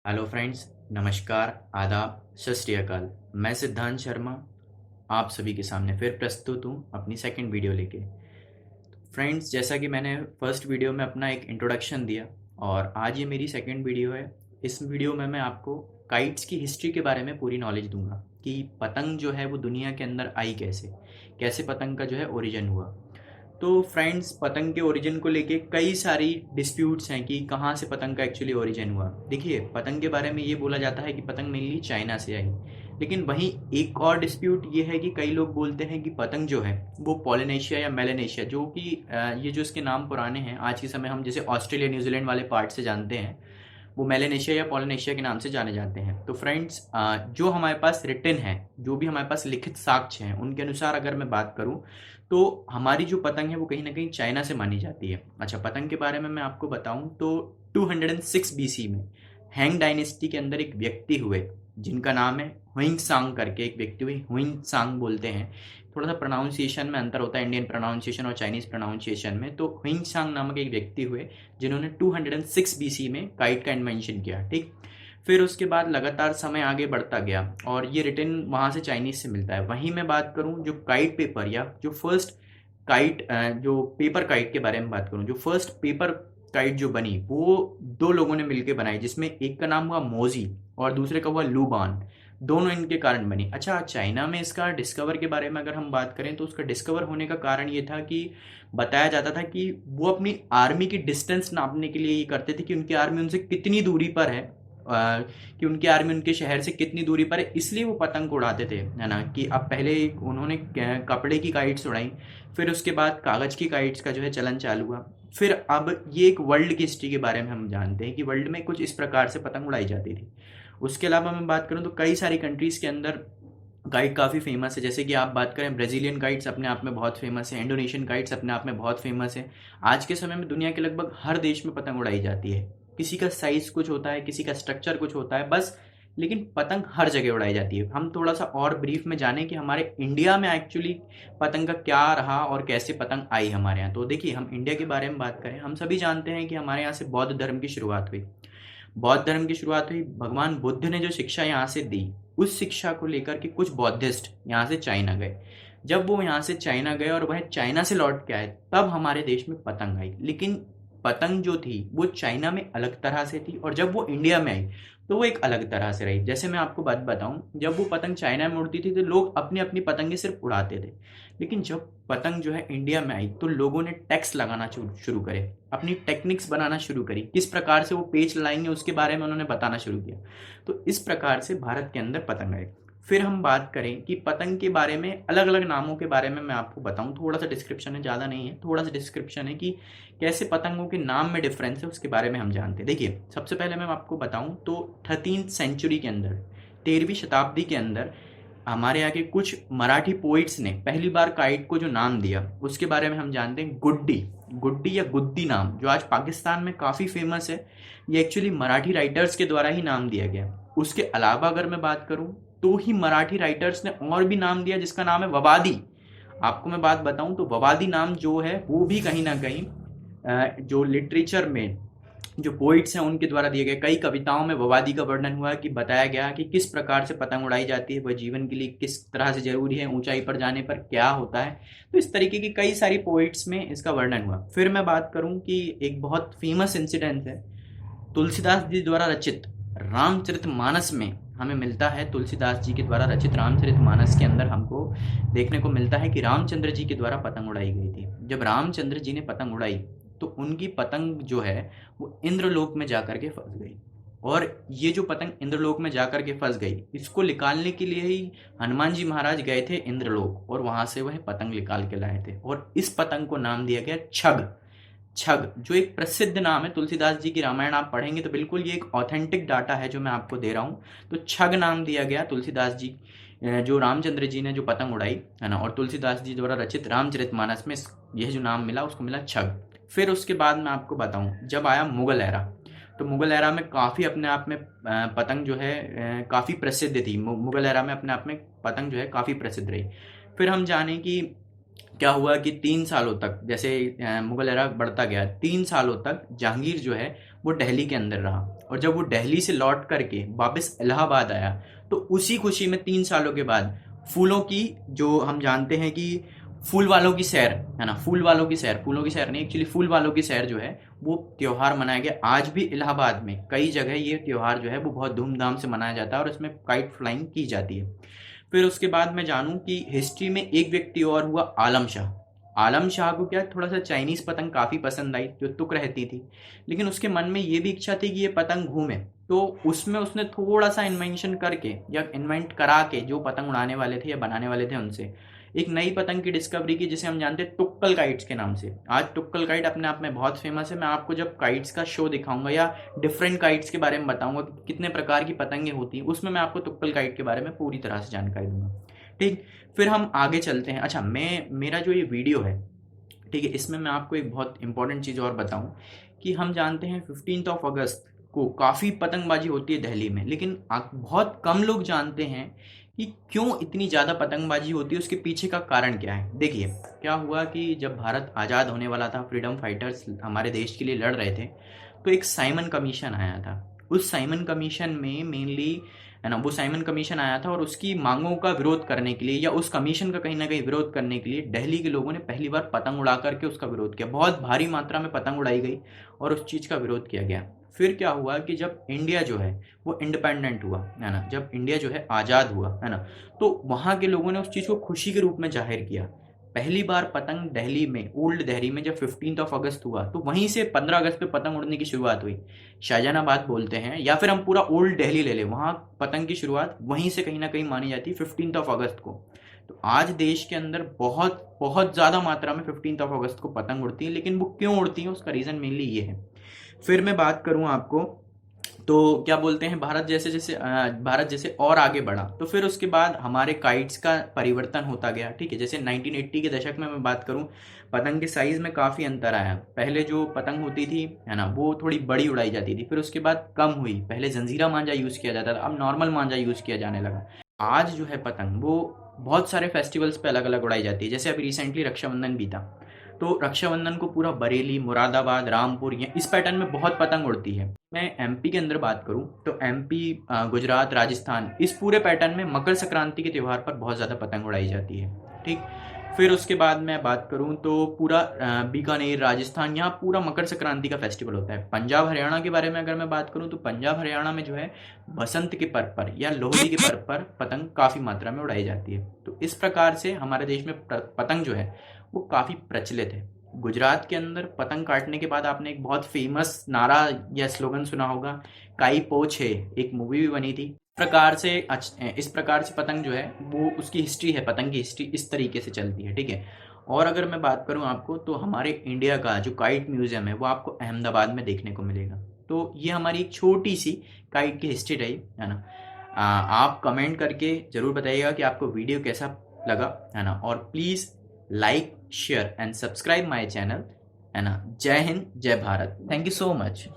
Hello friends, नमस्कार, आदाब, सत श्री अकाल। मैं सिद्धांत शर्मा आप सभी के सामने फिर प्रस्तुत हूँ अपनी सेकंड वीडियो लेके। फ्रेंड्स, जैसा कि मैंने फर्स्ट वीडियो में अपना एक इंट्रोडक्शन दिया और आज ये मेरी सेकंड वीडियो है। इस वीडियो में मैं आपको काइट्स की हिस्ट्री के बारे में पूरी नॉलेज दूंगा कि पतंग जो है वो दुनिया के अंदर आई कैसे, कैसे पतंग का जो है ओरिजिन हुआ। तो फ्रेंड्स, पतंग के ओरिजिन को लेके कई सारी डिस्प्यूट्स हैं कि कहाँ से पतंग का एक्चुअली ओरिजिन हुआ। देखिए, पतंग के बारे में ये बोला जाता है कि पतंग मेनली चाइना से आई, लेकिन वहीं एक और डिस्प्यूट ये है कि कई लोग बोलते हैं कि पतंग जो है वो पॉलिनेशिया या मेलेनेशिया, जो कि ये जो इसके नाम पुराने हैं, आज के समय हम जैसे ऑस्ट्रेलिया न्यूजीलैंड वाले पार्ट से जानते हैं, वो मेलेनेशिया या पॉलिनेशिया के नाम से जाने जाते हैं। तो फ्रेंड्स, जो हमारे पास रिटन है, जो भी हमारे पास लिखित साक्ष्य हैं, उनके अनुसार अगर मैं बात करूं तो हमारी जो पतंग है वो कहीं ना कहीं चाइना से मानी जाती है। अच्छा, पतंग के बारे में मैं आपको बताऊं तो 206 बीसी में हैंग डायनेस्टी के अंदर एक व्यक्ति हुए जिनका नाम है हुइंग सांग करके। एक व्यक्ति हुए, हुइंग सांग बोलते हैं। थोड़ा सा प्रोनाउंसिएशन में अंतर होता है इंडियन प्रोनाउंसिएशन और चाइनीज प्रोनाउंसिएशन में। तो हुइंग सांग नामक एक व्यक्ति हुए जिन्होंने 206 बीसी में काइट का इन्वेंशन किया। ठीक, फिर उसके बाद लगातार समय आगे बढ़ता गया और ये रिटन वहाँ से चाइनीज से मिलता है। वहीं मैं बात करूँ जो काइट पेपर या जो फर्स्ट काइट, जो पेपर काइट के बारे में बात करूँ, जो फर्स्ट पेपर काइट जो बनी वो दो लोगों ने मिलकर बनाई, जिसमें एक का नाम हुआ मोजी और दूसरे का हुआ लूबान। दोनों इनके कारण बनी। अच्छा, चाइना में इसका डिस्कवर के बारे में अगर हम बात करें तो उसका डिस्कवर होने का कारण ये था कि बताया जाता था कि वो अपनी आर्मी की डिस्टेंस नापने के लिए ये करते थे कि उनकी आर्मी उनसे कितनी दूरी पर है, कि उनकी आर्मी उनके शहर से कितनी दूरी पर है, इसलिए वो पतंग उड़ाते थे, है ना। कि अब पहले उन्होंने कपड़े की काइट्स उड़ाई, फिर उसके बाद कागज़ की काइट्स का जो है चलन चालू हुआ। फिर अब ये एक वर्ल्ड की हिस्ट्री के बारे में हम जानते हैं कि वर्ल्ड में कुछ इस प्रकार से पतंग उड़ाई जाती थी। उसके अलावा मैं बात करूँ तो कई सारी कंट्रीज़ के अंदर काइट काफ़ी फेमस है। जैसे कि आप बात करें, ब्राज़ीलियन काइट्स अपने आप में बहुत फेमस है, इंडोनेशियन काइट्स अपने आप में बहुत फेमस है। आज के समय में दुनिया के लगभग हर देश में पतंग उड़ाई जाती है। किसी का साइज़ कुछ होता है, किसी का स्ट्रक्चर कुछ होता है, बस, लेकिन पतंग हर जगह उड़ाई जाती है। हम थोड़ा सा और ब्रीफ में जानें कि हमारे इंडिया में एक्चुअली पतंग का क्या रहा और कैसे पतंग आई हमारे यहाँ। तो देखिए, हम इंडिया के बारे में बात करें, हम सभी जानते हैं कि हमारे यहाँ से बौद्ध धर्म की शुरुआत हुई। बौद्ध धर्म की शुरुआत हुई, भगवान बुद्ध ने जो शिक्षा यहाँ से दी, उस शिक्षा को लेकर के कुछ बौद्धिस्ट यहाँ से चाइना गए। जब वो यहाँ से चाइना गए और वह चाइना से लौट के आए, तब हमारे देश में पतंग आई। लेकिन पतंग जो थी वो चाइना में अलग तरह से थी और जब वो इंडिया में आई तो वो एक अलग तरह से रही। जैसे मैं आपको बात बताऊं, जब वो पतंग चाइना में उड़ती थी तो लोग अपनी अपनी पतंगे सिर्फ उड़ाते थे, लेकिन जब पतंग जो है इंडिया में आई तो लोगों ने टैक्स लगाना शुरू करे, अपनी टेक्निक्स बनाना शुरू करी, किस प्रकार से वो पेच लाएंगे उसके बारे में उन्होंने बताना शुरू किया। तो इस प्रकार से भारत के अंदर पतंग आई। फिर हम बात करें कि पतंग के बारे में अलग अलग नामों के बारे में मैं आपको बताऊं, थोड़ा सा डिस्क्रिप्शन है, ज़्यादा नहीं है, थोड़ा सा डिस्क्रिप्शन है कि कैसे पतंगों के नाम में डिफरेंस है, उसके बारे में हम जानते हैं। देखिए, सबसे पहले मैं आपको बताऊं तो 13th सेंचुरी के अंदर, 13वीं शताब्दी के अंदर हमारे यहाँ के कुछ मराठी पोइट्स ने पहली बार काइट को जो नाम दिया उसके बारे में हम जानते हैं। गुड्डी, गुड्डी या गुद्दी नाम, जो आज पाकिस्तान में काफ़ी फेमस है, ये एक्चुअली मराठी राइटर्स के द्वारा ही नाम दिया गया। उसके अलावा अगर मैं बात करूं तो ही मराठी राइटर्स ने और भी नाम दिया जिसका नाम है ववादी। आपको मैं बात बताऊं तो ववादी नाम जो है वो भी कहीं ना कहीं जो लिटरेचर में जो पोइट्स हैं उनके द्वारा दिए गए कई कविताओं में ववादी का वर्णन हुआ, कि बताया गया कि किस प्रकार से पतंग उड़ाई जाती है, वह जीवन के लिए किस तरह से जरूरी है, ऊंचाई पर जाने पर क्या होता है। तो इस तरीके की कई सारी पोइट्स में इसका वर्णन हुआ। फिर मैं बात करूं कि एक बहुत फेमस इंसिडेंट है, तुलसीदास जी द्वारा रचित रामचरितमानस में हमें मिलता है। तुलसीदास जी के द्वारा रचित रामचरितमानस के अंदर हमको देखने को मिलता है कि रामचंद्र जी के द्वारा पतंग उड़ाई गई थी। जब रामचंद्र जी ने पतंग उड़ाई तो उनकी पतंग जो है वो इंद्रलोक में जाकर के फंस गई, और ये जो पतंग इंद्रलोक में जाकर के फंस गई, इसको निकालने के लिए ही हनुमान जी महाराज गए थे इंद्रलोक और वहां से वह पतंग निकाल के लाए थे, और इस पतंग को नाम दिया गया छग। छग जो एक प्रसिद्ध नाम है, तुलसीदास जी की रामायण आप पढ़ेंगे तो बिल्कुल ये एक ऑथेंटिक डाटा है जो मैं आपको दे रहा हूँ। तो छग नाम दिया गया तुलसीदास जी, जो रामचंद्र जी ने जो पतंग उड़ाई, है ना, और तुलसीदास जी द्वारा रचित रामचरितमानस में यह जो नाम मिला उसको मिला छग। फिर उसके बाद मैं आपको बताऊं, जब आया मुगल एरा, तो मुगल एरा में काफ़ी अपने आप में पतंग जो है काफ़ी प्रसिद्ध थी। मुगल एरा में अपने आप में पतंग जो है काफ़ी प्रसिद्ध रही। फिर हम जाने कि क्या हुआ कि 3 सालों तक, जैसे मुगल एरा बढ़ता गया, 3 सालों तक जहांगीर जो है वो दिल्ली के अंदर रहा। और जब वो दिल्ली से लौट करके वापस इलाहाबाद आया तो उसी खुशी में 3 सालों के बाद फूलों की, जो हम जानते हैं कि फूल वालों की सैर है ना, फूल वालों की सैर, फूलों की सैर नहीं, एक्चुअली फूल वालों की सैर जो है वो त्यौहार मनाया गया। आज भी इलाहाबाद में कई जगह ये त्यौहार जो है वो बहुत धूमधाम से मनाया जाता है और इसमें काइट फ्लाइंग की जाती है। फिर उसके बाद मैं जानूं कि हिस्ट्री में एक व्यक्ति और हुआ, आलम शाह। आलम शाह को क्या, थोड़ा सा चाइनीज पतंग काफ़ी पसंद आई जो तुक रहती थी, लेकिन उसके मन में ये भी इच्छा थी कि ये पतंग घूमे। तो उसमें उसने थोड़ा सा इन्वेंशन करके या इन्वेंट करा के जो पतंग उड़ाने वाले थे या बनाने वाले थे उनसे एक नई पतंग की डिस्कवरी की, जिसे हम जानते हैं टुक्कल काइट्स के नाम से। आज टुक्कल काइट अपने आप में बहुत फेमस है। मैं आपको जब काइट्स का शो दिखाऊंगा या डिफरेंट काइट्स के बारे में बताऊंगा कि कितने प्रकार की पतंगें होती हैं, उसमें मैं आपको टुक्कल काइट के बारे में पूरी तरह से जानकारी दूंगा। ठीक, फिर हम आगे चलते हैं। अच्छा, मेरा जो ये वीडियो है, ठीक है, इसमें मैं आपको एक बहुत इंपॉर्टेंट चीज़ और बताऊं कि हम जानते हैं 15 अगस्त को काफ़ी पतंगबाजी होती है दिल्ली में, लेकिन बहुत कम लोग जानते हैं कि क्यों इतनी ज़्यादा पतंगबाजी होती है, उसके पीछे का कारण क्या है। देखिए, क्या हुआ कि जब भारत आज़ाद होने वाला था, फ्रीडम फाइटर्स हमारे देश के लिए लड़ रहे थे, तो एक साइमन कमीशन आया था। उस साइमन कमीशन में मेनली है ना, वो साइमन कमीशन आया था और उसकी मांगों का विरोध करने के लिए या उस कमीशन का कहीं ना कहीं विरोध करने के लिए दिल्ली के लोगों ने पहली बार पतंग उड़ा करके उसका विरोध किया। बहुत भारी मात्रा में पतंग उड़ाई गई और उस चीज़ का विरोध किया गया। फिर क्या हुआ कि जब इंडिया जो है वो इंडिपेंडेंट हुआ है ना, जब इंडिया जो है आज़ाद हुआ है ना, तो वहाँ के लोगों ने उस चीज़ को खुशी के रूप में जाहिर किया। पहली बार पतंग दिल्ली में, ओल्ड दिल्ली में जब 15 अगस्त हुआ, तो वहीं से 15 अगस्त पे पतंग उड़ने की शुरुआत हुई। शाहजहानाबाद बोलते हैं या फिर हम पूरा ओल्ड दिल्ली ले लें, वहाँ पतंग की शुरुआत वहीं से कहीं ना कहीं मानी जाती है 15 अगस्त को। तो आज देश के अंदर बहुत बहुत ज़्यादा मात्रा में 15 अगस्त को पतंग उड़ती है, लेकिन वो क्यों उड़ती है उसका रीज़न मेनली ये है। फिर मैं बात करूँ आपको, तो क्या बोलते हैं, भारत जैसे और आगे बढ़ा तो फिर उसके बाद हमारे काइट्स का परिवर्तन होता गया। ठीक है, जैसे 1980 के दशक में मैं बात करूं, पतंग के साइज़ में काफ़ी अंतर आया। पहले जो पतंग होती थी है ना, वो थोड़ी बड़ी उड़ाई जाती थी, फिर उसके बाद कम हुई। पहले जंजीरा मांझा यूज़ किया जाता था, अब नॉर्मल मांझा यूज़ किया जाने लगा। आज जो है पतंग वो बहुत सारे फेस्टिवल्स पे अलग अलग उड़ाई जाती है। जैसे अभी रिसेंटली रक्षाबंधन भी था, तो रक्षाबंधन को पूरा बरेली, मुरादाबाद, रामपुर, ये इस पैटर्न में बहुत पतंग उड़ती है। मैं एमपी के अंदर बात करूं तो एमपी, गुजरात, राजस्थान, इस पूरे पैटर्न में मकर संक्रांति के त्यौहार पर बहुत ज़्यादा पतंग उड़ाई जाती है। ठीक, फिर उसके बाद मैं बात करूं तो पूरा बीकानेर, राजस्थान, यहाँ पूरा मकर संक्रांति का फेस्टिवल होता है। पंजाब हरियाणा के बारे में अगर मैं बात करूं तो पंजाब हरियाणा में जो है बसंत के पर्व पर या लोहड़ी के पर्व पर पतंग काफ़ी मात्रा में उड़ाई जाती है। तो इस प्रकार से हमारे देश में पतंग जो है वो काफ़ी प्रचलित है। गुजरात के अंदर पतंग काटने के बाद आपने एक बहुत फेमस नारा या स्लोगन सुना होगा, काई पो छे, एक मूवी भी बनी थी। इस प्रकार से पतंग जो है वो, उसकी हिस्ट्री है, पतंग की हिस्ट्री इस तरीके से चलती है। ठीक है, और अगर मैं बात करूं आपको तो हमारे इंडिया का जो काइट म्यूजियम है वो आपको अहमदाबाद में देखने को मिलेगा। तो ये हमारी एक छोटी सी काइट की हिस्ट्री रही है ना। आप कमेंट करके ज़रूर बताइएगा कि आपको वीडियो कैसा लगा है ना, और please like, share and subscribe my channel है ना। जय हिंद, जय Bharat, thank you so much.